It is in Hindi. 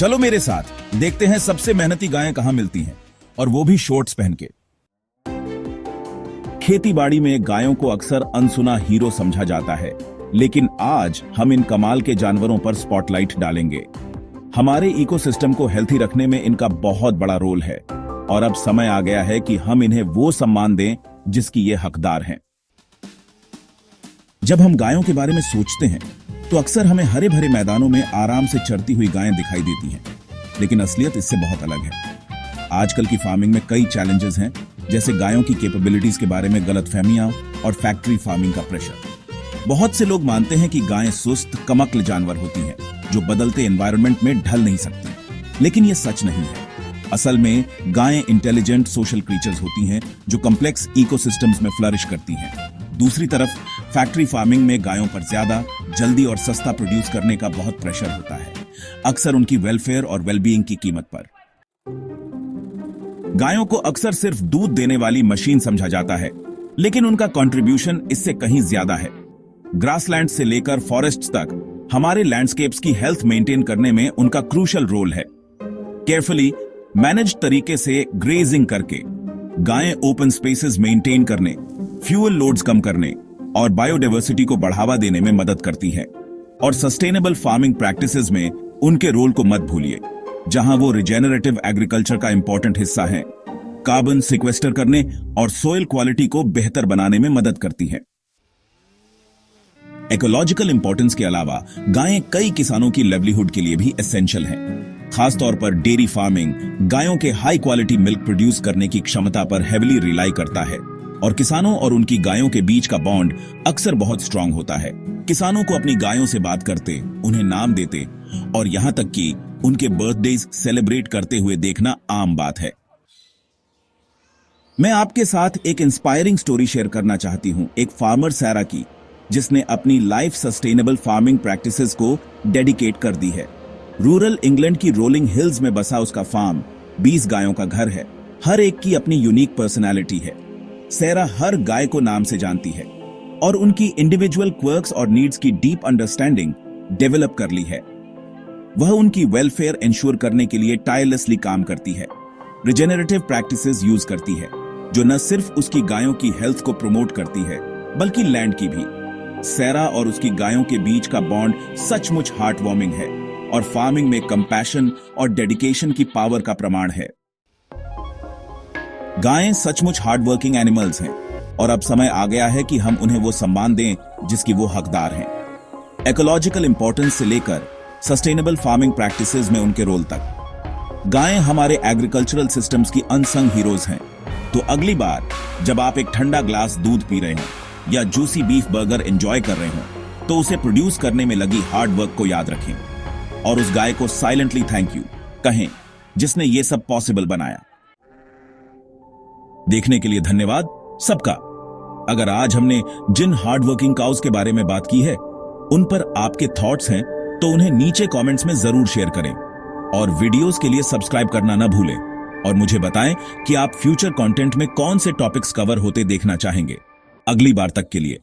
चलो मेरे साथ देखते हैं सबसे मेहनती गायें कहां मिलती हैं, और वो भी शॉर्ट्स पहन के। खेतीबाड़ी में गायों को अक्सर अनसुना हीरो समझा जाता है, लेकिन आज हम इन कमाल के जानवरों पर स्पॉटलाइट डालेंगे। हमारे इकोसिस्टम को हेल्थी रखने में इनका बहुत बड़ा रोल है, और अब समय आ गया है कि हम इन्हें वो सम्मान दें जिसकी ये हकदार हैं। जब हम गायों के बारे में सोचते हैं तो अक्सर हमें हरे भरे मैदानों में आराम से चरती हुई गायें दिखाई देती हैं, लेकिन असलियत इससे बहुत अलग है। आजकल की फार्मिंग में कई चैलेंजेस हैं, जैसे गायों की कैपेबिलिटीज के बारे में गलतफहमियां और फैक्ट्री फार्मिंग का प्रेशर। बहुत से लोग मानते हैं कि गायें सुस्त, कमक्ल जानवर होती हैं जो बदलते एनवायरनमेंट में ढल नहीं सकती, लेकिन यह सच नहीं है। असल में गायें इंटेलिजेंट सोशल क्रीचर्स होती हैं जो कॉम्प्लेक्स इकोसिस्टम्स में फ्लरिश करती हैं। दूसरी तरफ फैक्ट्री फार्मिंग में गायों पर ज्यादा, जल्दी और सस्ता प्रोड्यूस करने का बहुत प्रेशर होता है, अक्सर उनकी वेलफेयर और वेलबीइंग की कीमत पर। गायों को अक्सर सिर्फ दूध देने वाली मशीन समझा जाता है, लेकिन उनका कंट्रीब्यूशन इससे कहीं ज्यादा है। ग्रासलैंड से लेकर फॉरेस्ट्स तक हमारे लैंडस्केप्स की हेल्थ मेंटेन करने में उनका क्रूशियल रोल है। केयरफुली मैनेज तरीके से ग्रेजिंग करके गायें ओपन स्पेसेस मेंटेन करने, फ्यूल लोड्स कम करने और बायोडायवर्सिटी को बढ़ावा देने में मदद करती है। और सस्टेनेबल फार्मिंग प्रैक्टिसेस में उनके रोल को मत भूलिए, जहां वो रिजेनरेटिव एग्रीकल्चर का इंपॉर्टेंट हिस्सा है, कार्बन सिक्वेस्टर करने और सोइल क्वालिटी को बेहतर बनाने में मदद करती है। इकोलॉजिकल इंपॉर्टेंस के अलावा गायें कई किसानों की लाइवलीहुड के लिए भी एसेंशियल हैं। खासतौर पर डेयरी फार्मिंग गायों के हाई क्वालिटी मिल्क प्रोड्यूस करने की क्षमता पर हेविली रिलाई करता है, और किसानों और उनकी गायों के बीच का बॉन्ड अक्सर बहुत स्ट्रांग होता है। किसानों को अपनी गायों से बात करते, उन्हें नाम देते और यहां तक कि उनके बर्थडेज सेलिब्रेट करते हुए देखना आम बात है। मैं आपके साथ एक इंस्पायरिंग स्टोरी शेयर करना चाहती हूं, एक फार्मर सैरा की, जिसने अपनी लाइफ सस्टेनेबल फार्मिंग प्रैक्टिसेस को डेडिकेट कर दी है। रूरल इंग्लैंड की रोलिंग हिल्स में बसा उसका फार्म 20 गायों का घर है। हर एक की अपनी यूनिक पर्सनालिटी है। सैरा हर गाय को नाम से जानती है और उनकी इंडिविजुअल क्वर्क्स और नीड्स की डीप अंडरस्टैंडिंग डेवलप कर ली है। वह उनकी वेलफेयर इंश्योर करने के लिए टायरलेसली काम करती है, रिजेनरेटिव प्रैक्टिसेस यूज करती है, जो न सिर्फ उसकी गायों की हेल्थ को प्रमोट करती है बल्कि लैंड की भी। सैरा और उसकी गायों के बीच का बॉन्ड सचमुच हार्ट वार्मिंग है और फार्मिंग में कंपैशन और डेडिकेशन की पावर का प्रमाण है। गायें सचमुच हार्ड वर्किंग एनिमल्स हैं, और अब समय आ गया है कि हम उन्हें वो सम्मान दें जिसकी वो हकदार हैं। इकोलॉजिकल इंपॉर्टेंस से लेकर सस्टेनेबल फार्मिंग प्रैक्टिसेस में उनके रोल तक, गायें हमारे एग्रीकल्चरल सिस्टम्स की अनसंग हीरोज हैं। तो अगली बार जब आप एक ठंडा ग्लास दूध पी रहे हो या जूसी बीफ बर्गर एंजॉय कर रहे हो, तो उसे प्रोड्यूस करने में लगी हार्ड वर्क को याद रखें और उस गाय को साइलेंटली थैंक यू कहें जिसने ये सब पॉसिबल बनाया। देखने के लिए धन्यवाद सबका। अगर आज हमने जिन हार्ड वर्किंग काउस के बारे में बात की है, उन पर आपके थॉट्स हैं तो उन्हें नीचे कमेंट्स में जरूर शेयर करें, और वीडियोस के लिए सब्सक्राइब करना न भूलें, और मुझे बताएं कि आप फ्यूचर कंटेंट में कौन से टॉपिक्स कवर होते देखना चाहेंगे। अगली बार तक के लिए